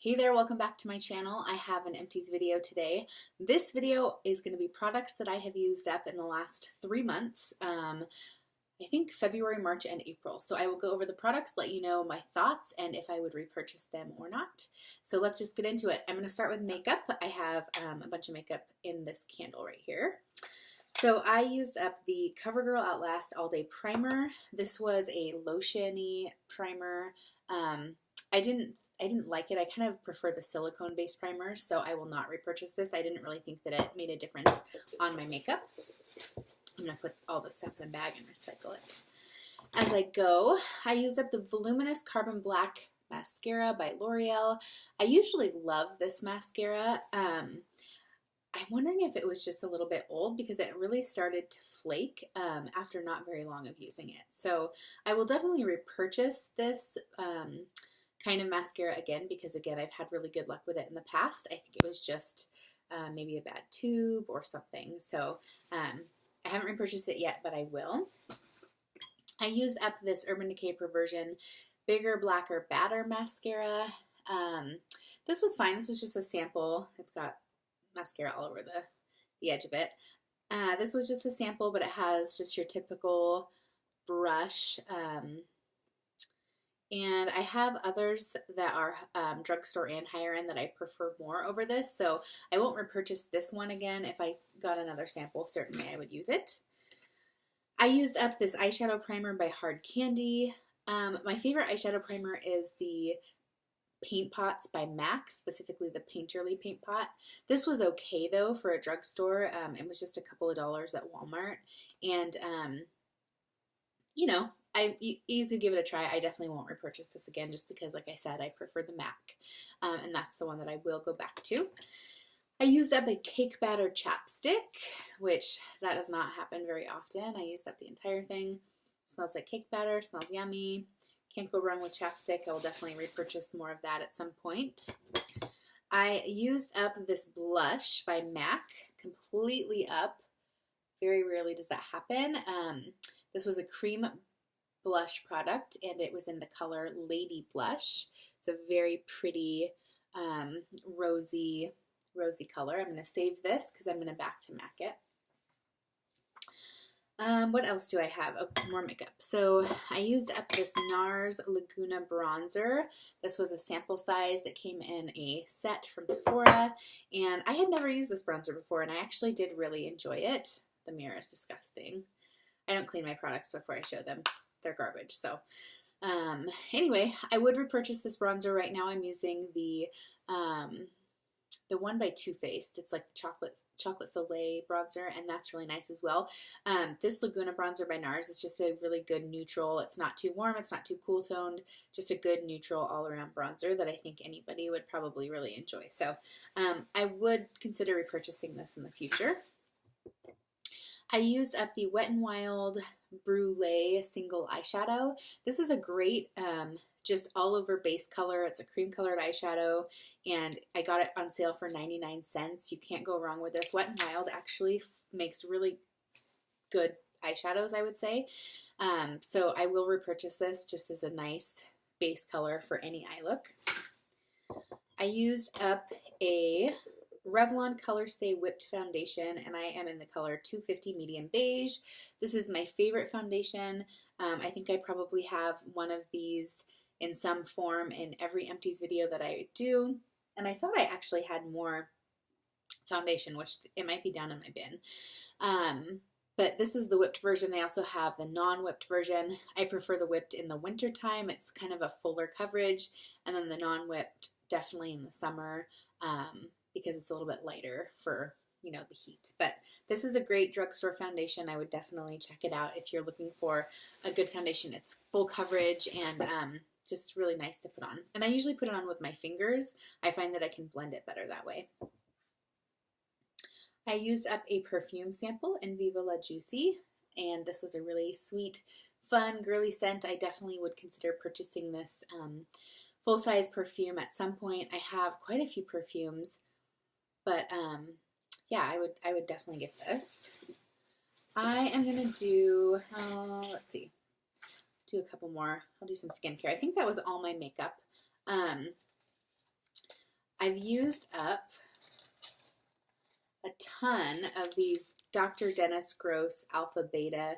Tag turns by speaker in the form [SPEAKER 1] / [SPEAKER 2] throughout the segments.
[SPEAKER 1] Hey there, welcome back to my channel. I have an Empties video today. This video is going to be products that I have used up in the last 3 months. I think February, March, and April. So I will go over the products, let you know my thoughts, and if I would repurchase them or not. So let's just get into it. I'm going to start with makeup. I have a bunch of makeup in this candle right here. So I used up the CoverGirl Outlast All Day Primer. This was a lotion-y primer. I didn't like it. I kind of prefer the silicone-based primer, so I will not repurchase this. I didn't really think that it made a difference on my makeup. I'm going to put all this stuff in a bag and recycle it. As I go, I used up the Voluminous Carbon Black Mascara by L'Oreal. I usually love this mascara. I'm wondering if it was just a little bit old because it really started to flake after not very long of using it. So I will definitely repurchase this kind of mascara again because, again, I've had really good luck with it in the past. I think it was just maybe a bad tube or something. So I haven't repurchased it yet, but I will. I used up this Urban Decay Perversion Bigger, Blacker, Badder mascara. This was fine. This was just a sample. It's got mascara all over the edge of it. This was just a sample, but it has just your typical brush. And I have others that are drugstore and higher end that I prefer more over this, so I won't repurchase this one again. If I got another sample, certainly I would use it. I used up this eyeshadow primer by Hard Candy. My favorite eyeshadow primer is the Paint Pots by MAC, specifically the Painterly Paint Pot. This was okay though for a drugstore. It was just a couple of dollars at Walmart, and you know, you could give it a try. I definitely won't repurchase this again just because, like I said, I prefer the MAC, and that's the one that I will go back to. I used up a cake batter chapstick, which that does not happen very often. I used up the entire thing. Smells like cake batter, smells yummy. Can't go wrong with chapstick. I will definitely repurchase more of that at some point. I used up this blush by MAC, completely up. Very rarely does that happen. This was a cream blush product, and it was in the color Lady Blush. It's a very pretty rosy color. I'm going to save this because I'm going to back to MAC it. What else do I have? Oh, more makeup. So I used up this NARS Laguna bronzer. This was a sample size that came in a set from Sephora, and I had never used this bronzer before, and I actually did really enjoy it. The mirror is disgusting. I don't clean my products before I show them. They're garbage. So anyway, I would repurchase this bronzer. Right now I'm using the one by Too Faced. It's like the Chocolate Soleil bronzer, and that's really nice as well. This Laguna bronzer by NARS is just a really good neutral. It's not too warm. It's not too cool toned. Just a good neutral all around bronzer that I think anybody would probably really enjoy. So I would consider repurchasing this in the future. I used up the Wet n Wild Brulee single eyeshadow. This is a great just all over base color. It's a cream colored eyeshadow, and I got it on sale for 99 cents. You can't go wrong with this. Wet n Wild actually makes really good eyeshadows, I would say. So I will repurchase this just as a nice base color for any eye look. I used up a Revlon Colorstay Whipped Foundation, and I am in the color 250 Medium Beige. This is my favorite foundation. I think I probably have one of these in some form in every Empties video that I do, and I thought I actually had more foundation, which it might be down in my bin. But this is the whipped version. They also have the non-whipped version. I prefer the whipped in the winter time. It's kind of a fuller coverage, and then the non-whipped definitely in the summer. Because it's a little bit lighter for, you know, the heat. But this is a great drugstore foundation. I would definitely check it out if you're looking for a good foundation. It's full coverage and just really nice to put on. And I usually put it on with my fingers. I find that I can blend it better that way. I used up a perfume sample in Viva La Juicy, and this was a really sweet, fun, girly scent. I definitely would consider purchasing this full-size perfume at some point. I have quite a few perfumes. But yeah, I would definitely get this. I am gonna do let's see, do a couple more. I'll do some skincare. I think that was all my makeup. I've used up a ton of these Dr. Dennis Gross Alpha Beta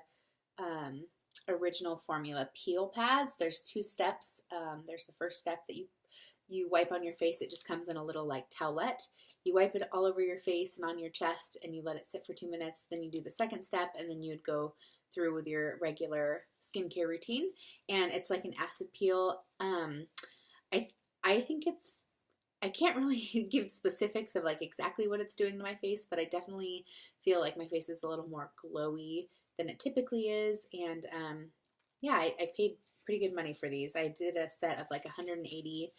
[SPEAKER 1] original formula peel pads. There's 2 steps. There's the first step that you wipe on your face. It just comes in a little like towelette. You wipe it all over your face and on your chest, and you let it sit for 2 minutes. Then you do the second step, and then you would go through with your regular skincare routine. And it's like an acid peel. I think I can't really give specifics of like exactly what it's doing to my face, but I definitely feel like my face is a little more glowy than it typically is. And yeah, I paid pretty good money for these. I did a set of like 180.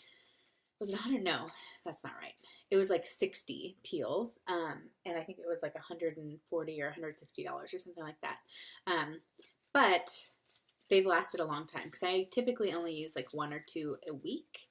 [SPEAKER 1] Was it 100? No, that's not right. It was like 60 peels, and I think it was like $140 or $160 or something like that. But they've lasted a long time because I typically only use like 1 or 2 a week.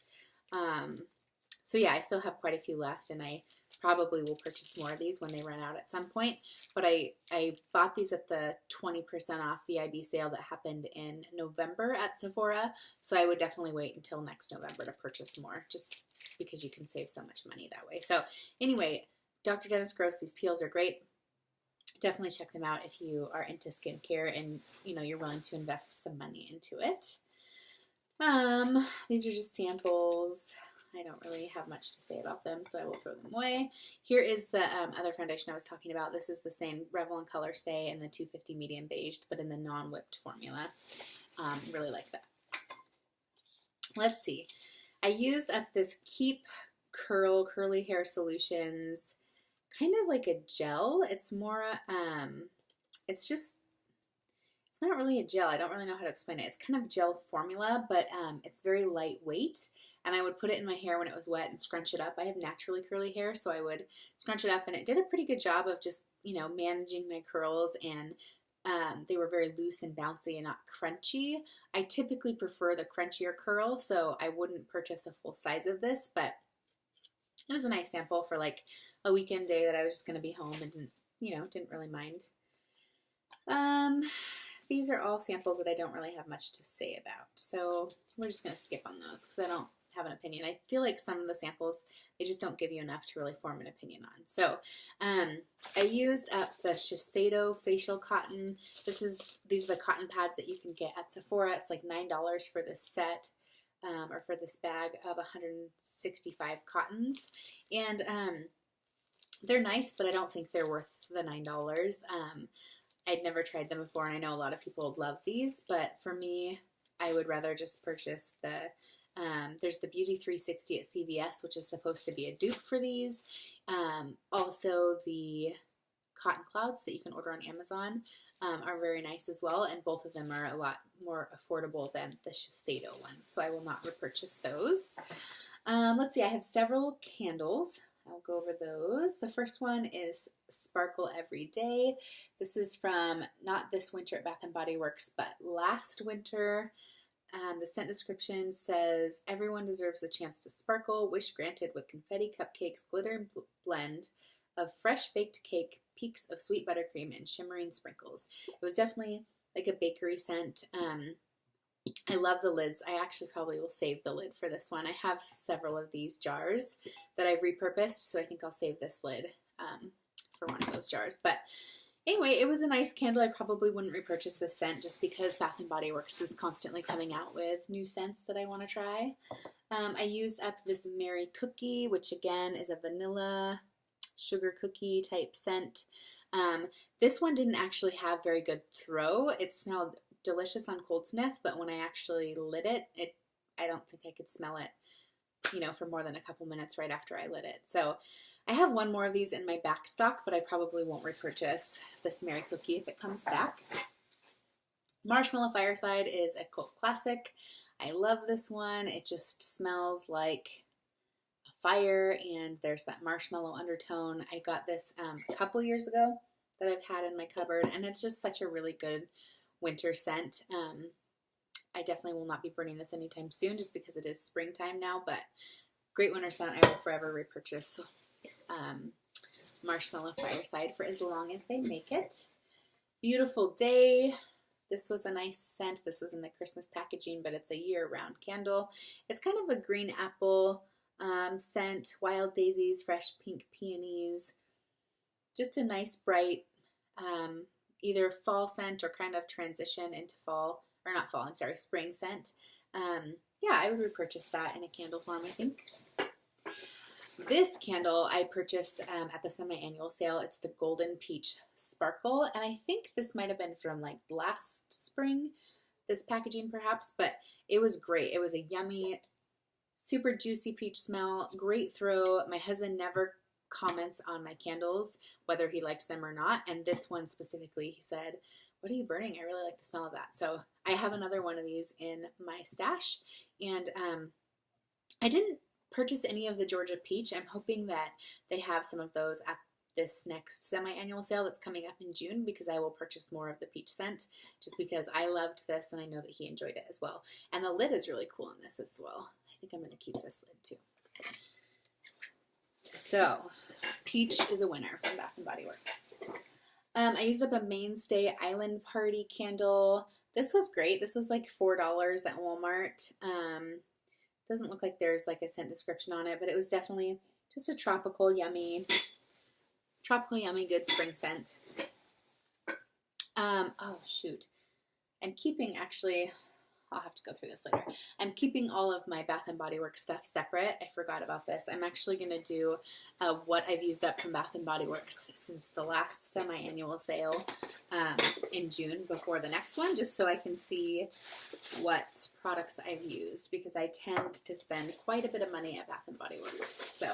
[SPEAKER 1] So yeah, I still have quite a few left, and I probably will purchase more of these when they run out at some point. But I bought these at the 20% off VIB sale that happened in November at Sephora. So I would definitely wait until next November to purchase more, just because you can save so much money that way. So anyway, Dr. Dennis Gross, these peels are great. Definitely check them out if you are into skincare and you're willing to invest some money into it. These are just samples. I don't really have much to say about them, so I will throw them away. Here is the other foundation I was talking about. This is the same Revlon Colorstay in the 250 medium beige, but in the non-whipped formula. Really like that. Let's see. I used up this Keep Curly Hair Solutions, kind of like a gel. It's more, it's not really a gel. I don't really know how to explain it. It's kind of gel formula, but it's very lightweight. And I would put it in my hair when it was wet and scrunch it up. I have naturally curly hair, so I would scrunch it up, and it did a pretty good job of just, managing my curls, and they were very loose and bouncy and not crunchy. I typically prefer the crunchier curl, so I wouldn't purchase a full size of this, but it was a nice sample for like a weekend day that I was just going to be home and didn't really mind. These are all samples that I don't really have much to say about, so we're just going to skip on those because I don't have an opinion. I feel like some of the samples, they just don't give you enough to really form an opinion on. So I used up the Shiseido facial cotton. These are the cotton pads that you can get at Sephora. It's like $9 for this set, or for this bag of 165 cottons. And they're nice, but I don't think they're worth the $9. I'd never tried them before, and I know a lot of people would love these, but for me, I would rather just purchase there's the Beauty 360 at CVS, which is supposed to be a dupe for these. Also, the Cotton Clouds that you can order on Amazon are very nice as well, and both of them are a lot more affordable than the Shiseido ones, so I will not repurchase those. Let's see, I have several candles. I'll go over those. The first one is Sparkle Every Day. This is from not this winter at Bath & Body Works, but last winter. The scent description says, everyone deserves a chance to sparkle. Wish granted with confetti cupcakes, glitter and blend of fresh baked cake, peaks of sweet buttercream, and shimmering sprinkles. It was definitely like a bakery scent. I love the lids. I actually probably will save the lid for this one. I have several of these jars that I've repurposed, so I think I'll save this lid for one of those jars. But anyway, it was a nice candle. I probably wouldn't repurchase this scent just because Bath & Body Works is constantly coming out with new scents that I want to try. I used up this Mary Cookie, which again is a vanilla sugar cookie type scent. This one didn't actually have very good throw. It smelled delicious on cold sniff, but when I actually lit it, I don't think I could smell it, for more than a couple minutes right after I lit it. So I have one more of these in my back stock, but I probably won't repurchase this Mary Cookie if it comes back. Marshmallow Fireside is a cult classic. I love this one. It just smells like a fire, and there's that marshmallow undertone. I got this a couple years ago that I've had in my cupboard, and it's just such a really good winter scent. I definitely will not be burning this anytime soon just because it is springtime now, but great winter scent. I will forever repurchase Marshmallow Fireside for as long as they make it. Beautiful Day. This was a nice scent. This was in the Christmas packaging, but it's a year-round candle. It's kind of a green apple scent, Wild Daisies, Fresh Pink Peonies. Just a nice bright, either fall scent or kind of transition into fall, or not fall, I'm sorry, spring scent. Yeah, I would repurchase that in a candle form, I think. This candle I purchased at the semi-annual sale. It's the Golden Peach Sparkle, and I think this might have been from like last spring, this packaging perhaps, but it was great. It was a yummy, super juicy peach smell, great throw. My husband never comments on my candles, whether he likes them or not, and this one specifically, he said, "What are you burning? I really like the smell of that." So I have another one of these in my stash, and I didn't purchase any of the Georgia Peach. I'm hoping that they have some of those at this next semi-annual sale that's coming up in June, because I will purchase more of the peach scent, just because I loved this and I know that he enjoyed it as well. And the lid is really cool on this as well. I think I'm going to keep this lid too. So, peach is a winner from Bath & Body Works. I used up a Mainstay Island Party candle. This was great. This was like $4 at Walmart. Doesn't look like there's like a scent description on it, but it was definitely just a tropical, yummy, good spring scent. Oh shoot. I'm keeping, actually, I'll have to go through this later. I'm keeping all of my Bath & Body Works stuff separate. I forgot about this. I'm actually going to do what I've used up from Bath & Body Works since the last semi-annual sale in June before the next one, just so I can see what products I've used, because I tend to spend quite a bit of money at Bath & Body Works. So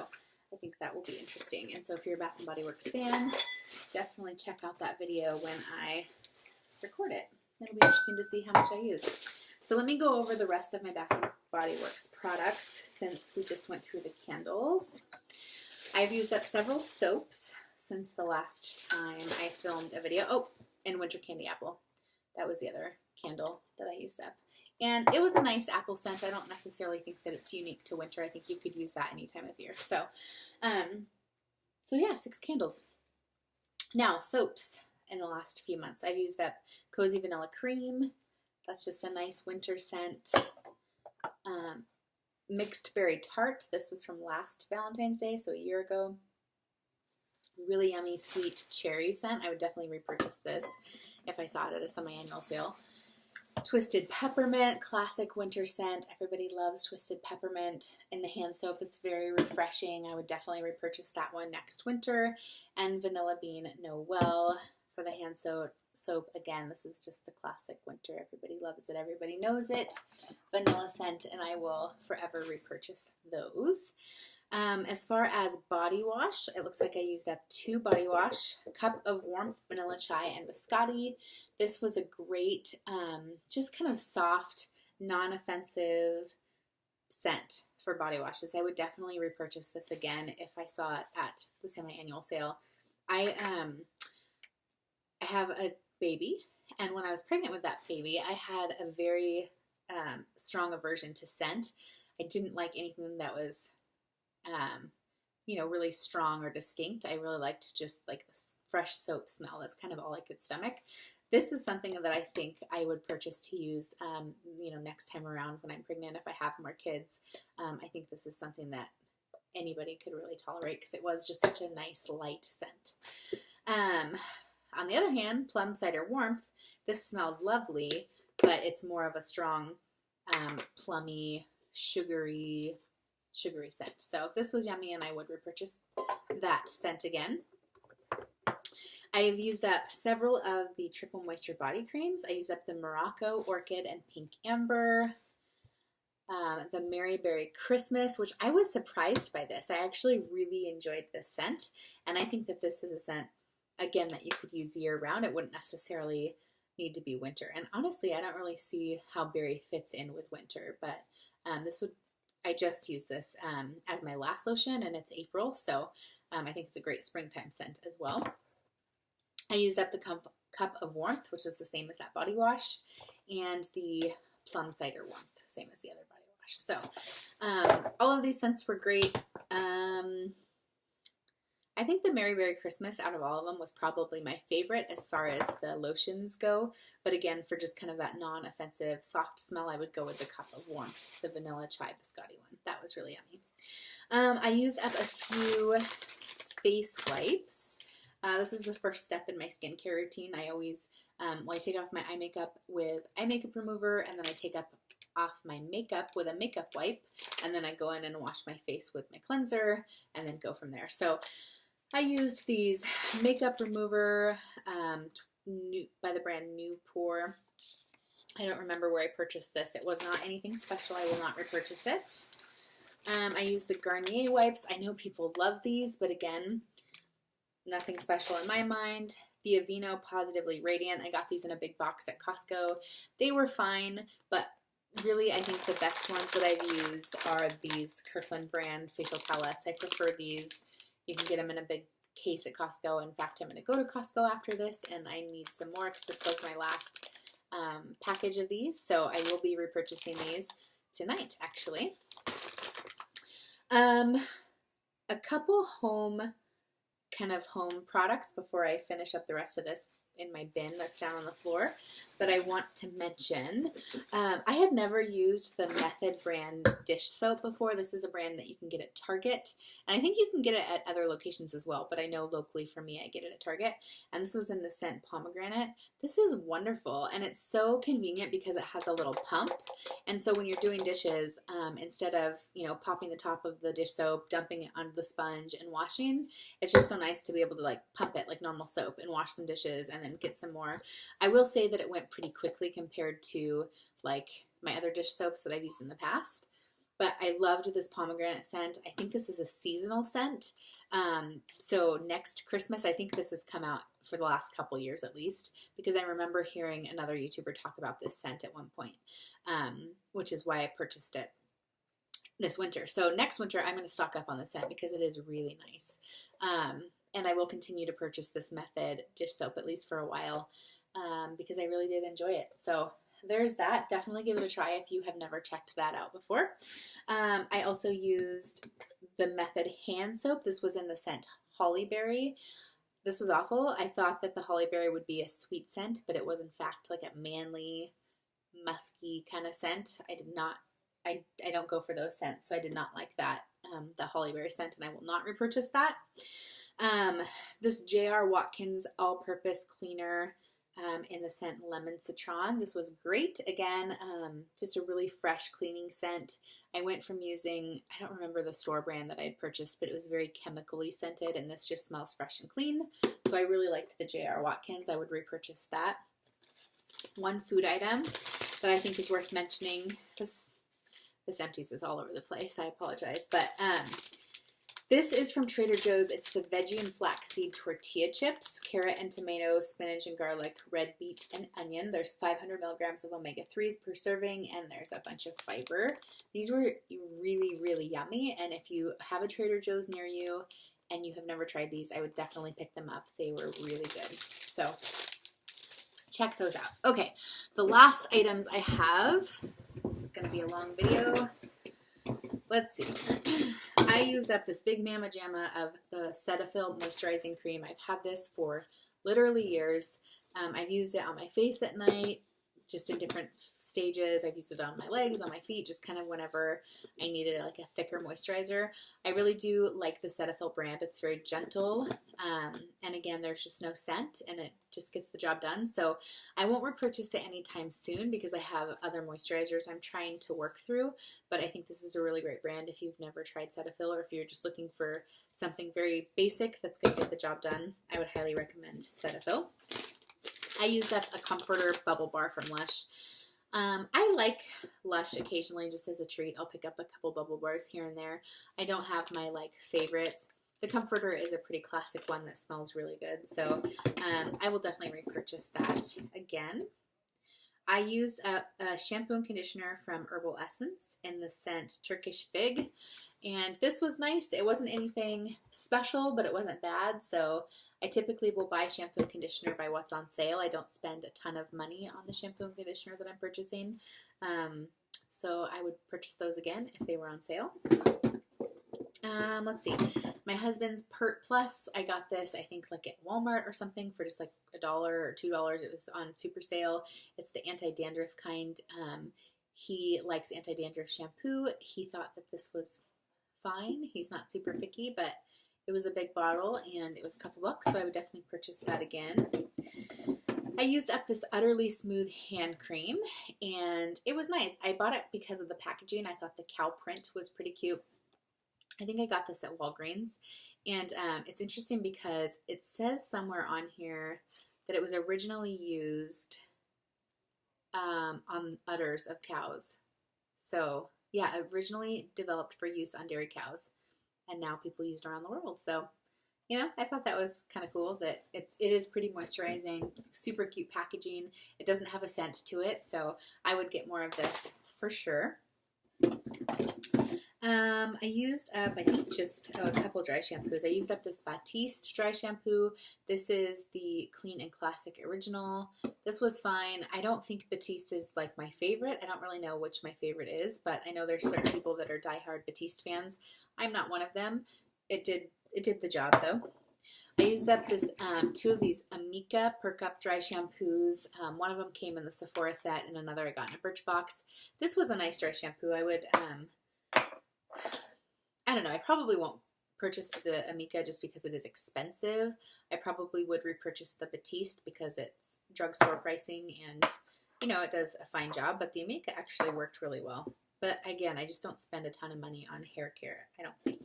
[SPEAKER 1] I think that will be interesting. And so if you're a Bath & Body Works fan, definitely check out that video when I record it. It'll be interesting to see how much I use. So let me go over the rest of my Bath & Body Works products since we just went through the candles. I've used up several soaps since the last time I filmed a video. Oh, and Winter Candy Apple. That was the other candle that I used up. And it was a nice apple scent. I don't necessarily think that it's unique to winter. I think you could use that any time of year. So yeah, 6 candles. Now, soaps in the last few months. I've used up Cozy Vanilla Cream. That's just a nice winter scent. Mixed Berry Tart. This was from last Valentine's Day, so a year ago. Really yummy, sweet cherry scent. I would definitely repurchase this if I saw it at a semi-annual sale. Twisted Peppermint, classic winter scent. Everybody loves Twisted Peppermint in the hand soap. It's very refreshing. I would definitely repurchase that one next winter. And Vanilla Bean Noel for the hand soap. Again, this is just the classic winter. Everybody loves it. Everybody knows it. Vanilla scent, and I will forever repurchase those. As far as body wash, it looks like I used up 2 body wash. Cup of Warmth, Vanilla Chai, and Biscotti. This was a great, just kind of soft, non-offensive scent for body washes. I would definitely repurchase this again if I saw it at the semi-annual sale. I have a baby, and when I was pregnant with that baby, I had a very strong aversion to scent. I didn't like anything that was, really strong or distinct. I really liked just like the fresh soap smell. That's kind of all I could stomach. This is something that I think I would purchase to use, next time around when I'm pregnant, if I have more kids. I think this is something that anybody could really tolerate, because it was just such a nice light scent. On the other hand, Plum Cider Warmth, this smelled lovely, but it's more of a strong, plummy, sugary scent. So this was yummy, and I would repurchase that scent again. I have used up several of the Triple Moisture body creams. I used up the Morocco Orchid and Pink Amber, the Mary Berry Christmas, which I was surprised by this. I actually really enjoyed this scent, and I think that this is a scent, again, that you could use year-round. It wouldn't necessarily need to be winter. And honestly, I don't really see how berry fits in with winter, but I just used this as my last lotion, and it's April, so I think it's a great springtime scent as well. I used up the Cup of Warmth, which is the same as that body wash, and the Plum Cider Warmth, same as the other body wash. So all of these scents were great. I I think the Merry Merry Christmas out of all of them was probably my favorite as far as the lotions go. But again, for just kind of that non-offensive soft smell, I would go with the Cup of Warmth, the vanilla chai biscotti one. That was really yummy. I used up a few face wipes. This is the first step in my skincare routine. I always, I take off my eye makeup with eye makeup remover, and then I take off my makeup with a makeup wipe, and then I go in and wash my face with my cleanser, and then go from there. So I used these makeup remover by the brand New Pour. I don't remember where I purchased this. It was not anything special. I will not repurchase it. I used the Garnier wipes. I know people love these, but again, nothing special in my mind. The Aveeno Positively Radiant. I got these in a big box at Costco. They were fine, but really I think the best ones that I've used are these Kirkland brand facial palettes. I prefer these. You can get them in a big case at Costco. In fact, I'm going to go to Costco after this, and I need some more because this was my last package of these. So I will be repurchasing these tonight, actually. A couple home products before I finish up the rest of this in my bin that's down on the floor that I want to mention. I had never used the Method brand dish soap before. This is a brand that you can get at Target, and I think you can get it at other locations as well, but I know locally for me I get it at Target, and this was in the scent Pomegranate. This is wonderful, and it's so convenient because it has a little pump, and so when you're doing dishes, instead of, you know, popping the top of the dish soap, dumping it onto the sponge and washing, it's just so nice to be able to like pump it like normal soap and wash some dishes and then get some more. I will say that it went pretty quickly compared to like my other dish soaps that I've used in the past, but I loved this pomegranate scent. I think this is a seasonal scent. So next Christmas, I think this has come out for the last couple years at least, because I remember hearing another YouTuber talk about this scent at one point, which is why I purchased it this winter. So next winter, I'm going to stock up on the scent because it is really nice. And I will continue to purchase this Method dish soap at least for a while, because I really did enjoy it. So there's that. Definitely give it a try if you have never checked that out before. I also used the Method hand soap. This was in the scent Hollyberry. This was awful. I thought that the Hollyberry would be a sweet scent, but it was in fact like a manly, musky kind of scent. I don't go for those scents, so I did not like that, the Hollyberry scent, and I will not repurchase that. This J.R. Watkins all-purpose cleaner in the scent Lemon Citron. This was great. Again, just a really fresh cleaning scent. I went from using, I don't remember the store brand that I had purchased, but it was very chemically scented, and this just smells fresh and clean. So I really liked the J.R. Watkins. I would repurchase that. One food item that I think is worth mentioning. This Empties is all over the place. I apologize. But this is from Trader Joe's. It's the Veggie and Flaxseed Tortilla Chips, carrot and tomato, spinach and garlic, red beet and onion. There's 500 milligrams of omega-3s per serving, and there's a bunch of fiber. These were really, really yummy, and if you have a Trader Joe's near you and you have never tried these, I would definitely pick them up. They were really good. So check those out. Okay, the last items I have, this is going to be a long video. Let's see. I used up this big mamma jamma of the Cetaphil moisturizing cream. I've had this for literally years. I've used it on my face at night, just in different stages. I've used it on my legs, on my feet, just kind of whenever I needed like a thicker moisturizer. I really do like the Cetaphil brand. It's very gentle, and again, there's just no scent, and it just gets the job done. So I won't repurchase it anytime soon because I have other moisturizers I'm trying to work through, but I think this is a really great brand if you've never tried Cetaphil, or if you're just looking for something very basic that's going to get the job done. I would highly recommend Cetaphil. I used up a comforter bubble bar from Lush. I like Lush occasionally just as a treat. I'll pick up a couple bubble bars here and there. I don't have my like favorites. The comforter is a pretty classic one that smells really good. So I will definitely repurchase that again. I used a shampoo and conditioner from Herbal Essence in the scent Turkish Fig. And this was nice. It wasn't anything special, but it wasn't bad. So I typically will buy shampoo and conditioner by what's on sale. I don't spend a ton of money on the shampoo and conditioner that I'm purchasing. So I would purchase those again if they were on sale. Let's see. My husband's Pert Plus. I got this, I think, like at Walmart or something for just like $1 or $2. It was on super sale. It's the anti-dandruff kind. He likes anti-dandruff shampoo. He thought that this was fine. He's not super picky, but it was a big bottle and it was a couple bucks, so I would definitely purchase that again. I used up this Utterly Smooth hand cream and it was nice. I bought it because of the packaging. I thought the cow print was pretty cute. I think I got this at Walgreens, and it's interesting because it says somewhere on here that it was originally used on udders of cows. So yeah, originally developed for use on dairy cows, and now people use it around the world. So, you know, I thought that was kind of cool that it is pretty moisturizing, super cute packaging. It doesn't have a scent to it, so I would get more of this for sure. I used up, I think, just a couple dry shampoos. I used up this Batiste dry shampoo. This is the Clean and Classic Original. This was fine. I don't think Batiste is like my favorite. I don't really know which my favorite is, but I know there's certain people that are diehard Batiste fans. I'm not one of them. It did the job though. I used up this two of these Amika Perk Up dry shampoos. One of them came in the Sephora set, and another I got in a Birchbox. This was a nice dry shampoo. I would I don't know. I probably won't purchase the Amika just because it is expensive. I probably would repurchase the Batiste because it's drugstore pricing and, you know, it does a fine job. But the Amika actually worked really well. But again, I just don't spend a ton of money on hair care, I don't think.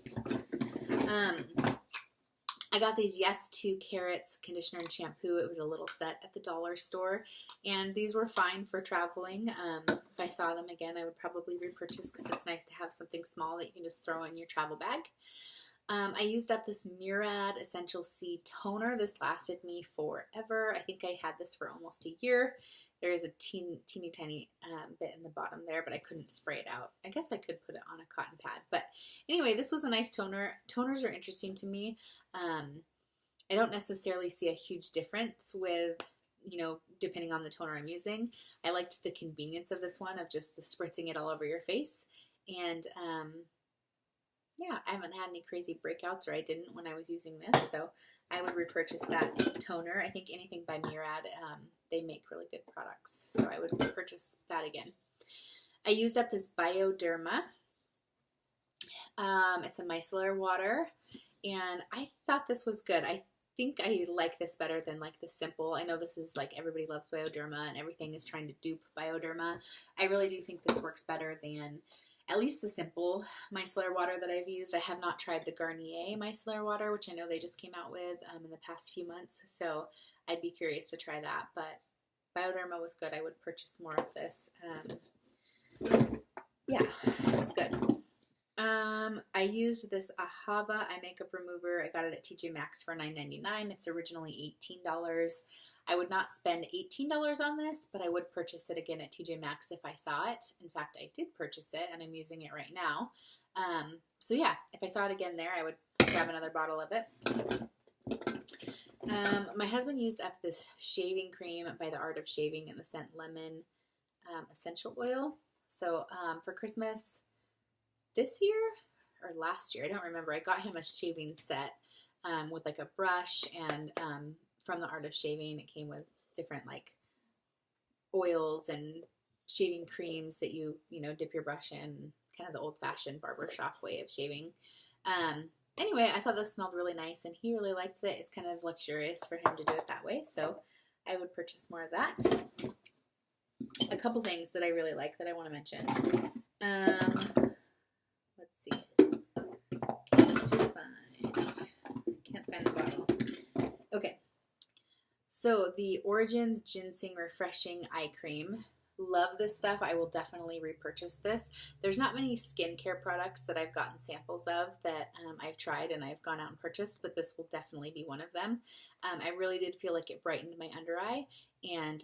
[SPEAKER 1] I got these Yes 2 Carrots conditioner and shampoo. It was a little set at the dollar store, and these were fine for traveling. If I saw them again, I would probably repurchase because it's nice to have something small that you can just throw in your travel bag. I used up this Murad Essential C toner. This lasted me forever. I think I had this for almost a year. There is a teeny tiny bit in the bottom there, but I couldn't spray it out. I guess I could put it on a cotton pad. But anyway, this was a nice toner. Toners are interesting to me. I don't necessarily see a huge difference with, you know, depending on the toner I'm using. I liked the convenience of this one, of just the spritzing it all over your face. And yeah, I haven't had any crazy breakouts, or I didn't when I was using this, so I would repurchase that toner. I think anything by Murad, they make really good products, so I would purchase that again. I used up this Bioderma. It's a micellar water, and I thought this was good. I think I like this better than like the Simple. I know this is like everybody loves Bioderma and everything is trying to dupe Bioderma. I really do think this works better than at least the Simple micellar water that I've used. I have not tried the Garnier micellar water, which I know they just came out with in the past few months, so I'd be curious to try that. But Bioderma was good. I would purchase more of this. Yeah, it was good. I used this Ahava eye makeup remover. I got it at TJ Maxx for $9.99. It's originally $18. I would not spend $18 on this, but I would purchase it again at TJ Maxx if I saw it. In fact, I did purchase it, and I'm using it right now. So yeah, if I saw it again there, I would grab another bottle of it. My husband used up this shaving cream by The Art of Shaving in the scent Lemon Essential Oil. So for Christmas this year or last year, I don't remember, I got him a shaving set with like a brush, and from The Art of Shaving, it came with different like oils and shaving creams that you know, dip your brush in, kind of the old-fashioned barbershop way of shaving. Anyway, I thought this smelled really nice, and he really liked it. It's kind of luxurious for him to do it that way, so I would purchase more of that. A couple things that I really like that I want to mention. Let's see. Can't find the bottle. Okay. So the Origins Ginseng Refreshing Eye Cream. Love this stuff. I will definitely repurchase this. There's not many skincare products that I've gotten samples of that I've tried and I've gone out and purchased, but this will definitely be one of them. I really did feel like it brightened my under eye, and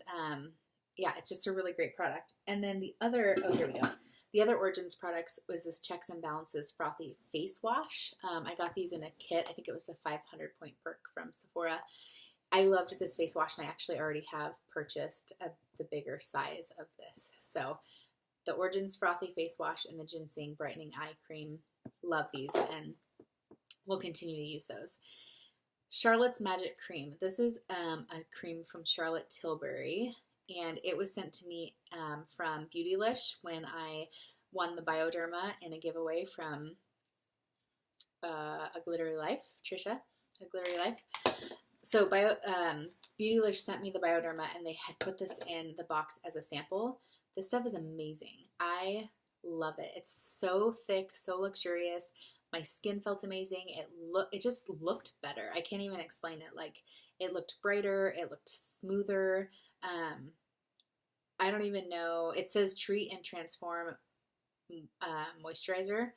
[SPEAKER 1] yeah, it's just a really great product. And then the other, oh, here we go. The other Origins products was this Checks and Balances Frothy Face Wash. I got these in a kit. I think it was the 500 point perk from Sephora. I loved this face wash, and I actually already have purchased the bigger size of this. So the Origins Frothy Face Wash and the Ginseng Brightening Eye Cream, love these and will continue to use those. Charlotte's Magic Cream. This is a cream from Charlotte Tilbury, and it was sent to me from Beautylish when I won the Bioderma in a giveaway from A Glittery Life, Trisha, A Glittery Life. So Beautylish sent me the Bioderma, and they had put this in the box as a sample. This stuff is amazing. I love it. It's so thick, so luxurious. My skin felt amazing. It just looked better. I can't even explain it. Like, it looked brighter. It looked smoother. I don't even know. It says Treat and Transform Moisturizer.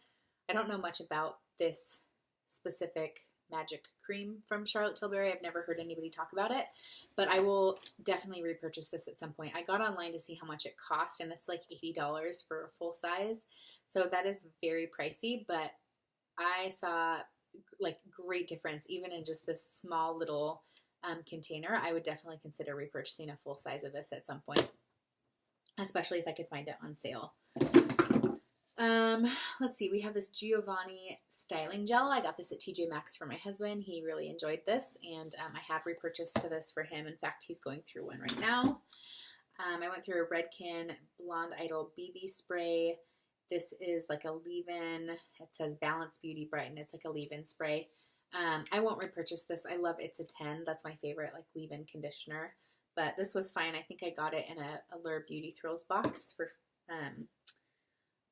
[SPEAKER 1] I don't know much about this specific magic cream from Charlotte Tilbury. I've never heard anybody talk about it, but I will definitely repurchase this at some point. I got online to see how much it cost, and it's like $80 for a full size. So that is very pricey, but I saw like great difference even in just this small little container. I would definitely consider repurchasing a full size of this at some point, especially if I could find it on sale. Let's see, we have this Giovanni styling gel. I got this at TJ Maxx for my husband. He really enjoyed this, and I have repurchased this for him. In fact, he's going through one right now. I went through a Redken Blonde Idol BB spray. This is like a leave-in. It says Balance Beauty Brighten. It's like a leave-in spray. I won't repurchase this. I love It's a 10. That's my favorite like leave-in conditioner. But this was fine. I think I got it in a Allure Beauty Thrills box for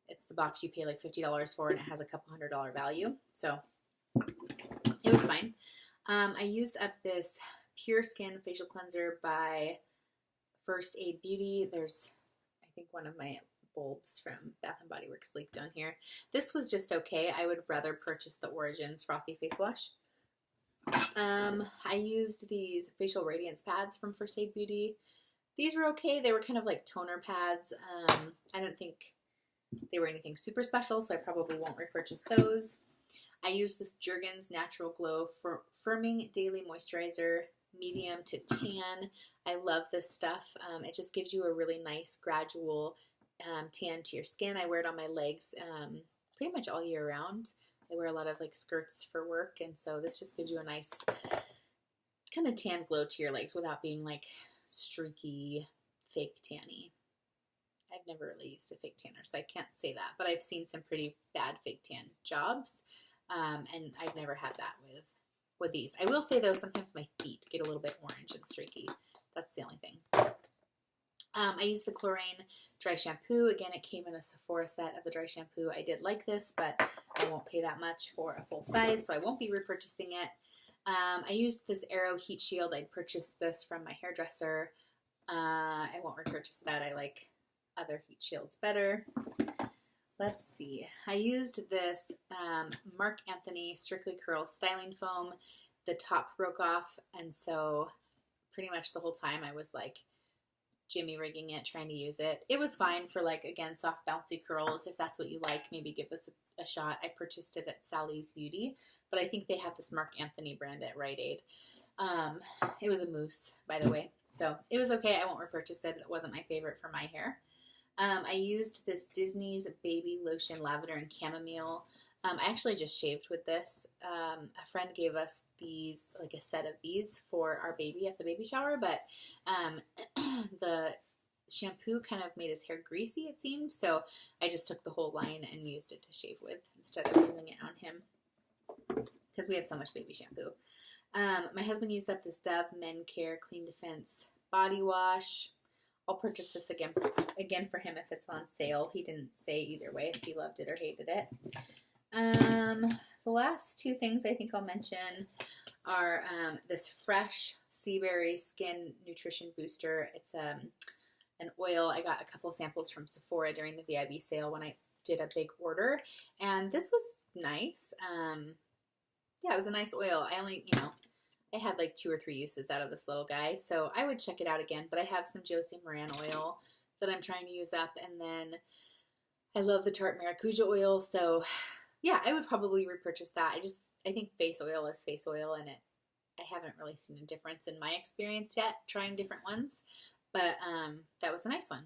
[SPEAKER 1] it's the box you pay like $50 for, and it has a couple $100 value. So it was fine. I used up this Pure Skin facial cleanser by First Aid Beauty. There's, I think, one of my bulbs from Bath & Body Works leaked on here. This was just okay. I would rather purchase the Origins Frothy Face Wash. I used these facial radiance pads from First Aid Beauty. These were okay. They were kind of like toner pads. I don't think they were anything super special, so I probably won't repurchase those. I used this Jergens Natural Glow Firming Daily Moisturizer, medium to tan. I love this stuff. It just gives you a really nice gradual tan to your skin. I wear it on my legs pretty much all year round. I wear a lot of like skirts for work, and so this just gives you a nice kind of tan glow to your legs without being like streaky, fake tanny. I've never really used a fake tanner, so I can't say that, but I've seen some pretty bad fake tan jobs, and I've never had that with these. I will say though, sometimes my feet get a little bit orange and streaky. That's the only thing. I used the Loraine Dry Shampoo. Again, it came in a Sephora set of the dry shampoo. I did like this, but I won't pay that much for a full size, so I won't be repurchasing it. I used this Aero Heat Shield. I purchased this from my hairdresser. I won't repurchase that. I like other heat shields better. Let's see. I used this Marc Anthony Strictly Curl Styling Foam. The top broke off, and so pretty much the whole time I was like jimmy rigging it, trying to use it. It was fine for like, again, soft bouncy curls. If that's what you like, maybe give this a shot. I purchased it at Sally's Beauty, but I think they have this Marc Anthony brand at Rite Aid. It was a mousse, by the way, so it was okay. I won't repurchase it. It wasn't my favorite for my hair. I used this Disney's Baby Lotion Lavender and Chamomile. I actually just shaved with this. A friend gave us these, like a set of these for our baby at the baby shower, but the shampoo kind of made his hair greasy, it seemed, so I just took the whole line and used it to shave with instead of using it on him because we have so much baby shampoo. My husband used up this Dove Men Care Clean Defense Body Wash. I'll purchase this again for him if it's on sale. He didn't say either way if he loved it or hated it. The last two things I think I'll mention are this Fresh Seaberry Skin Nutrition Booster. It's an oil. I got a couple samples from Sephora during the VIB sale when I did a big order, and this was nice. Yeah, it was a nice oil. I only, I had like 2 or 3 uses out of this little guy, so I would check it out again, but I have some Josie Moran oil that I'm trying to use up, and then I love the Tarte Maracuja oil, so yeah, I would probably repurchase that. I think face oil is face oil, and I haven't really seen a difference in my experience yet trying different ones, but that was a nice one.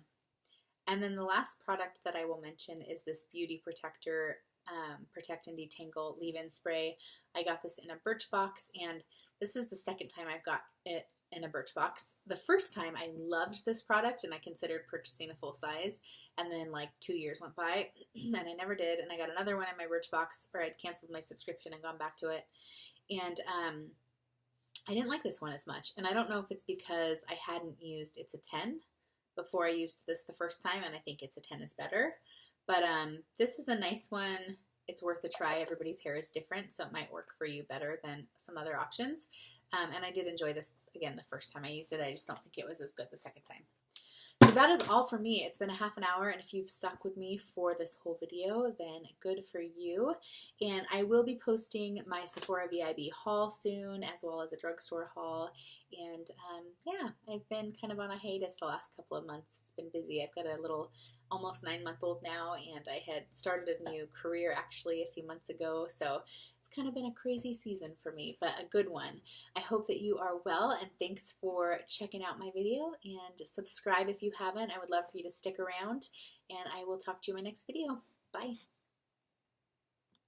[SPEAKER 1] And then the last product that I will mention is this Beauty Protector Protect and Detangle leave-in spray. I got this in a birch box, and this is the second time I've got it in a birch box. The first time I loved this product and I considered purchasing a full size, and then like 2 years went by and I never did, and I got another one in my birch box, or I'd canceled my subscription and gone back to it, and I didn't like this one as much, and I don't know if it's because I hadn't used It's a 10 before I used this the first time, and I think It's a 10 is better, but this is a nice one. It's worth a try. Everybody's hair is different, so it might work for you better than some other options. And I did enjoy this, again, the first time I used it. I just don't think it was as good the second time. So that is all for me. It's been a half an hour, and if you've stuck with me for this whole video, then good for you. And I will be posting my Sephora VIB haul soon, as well as a drugstore haul. And yeah, I've been kind of on a hiatus the last couple of months. It's been busy. I've got a little almost 9-month-old now, and I had started a new career actually a few months ago, so it's kind of been a crazy season for me, but a good one. I hope that you are well, and thanks for checking out my video, and subscribe if you haven't. I would love for you to stick around, and I will talk to you in my next video. Bye.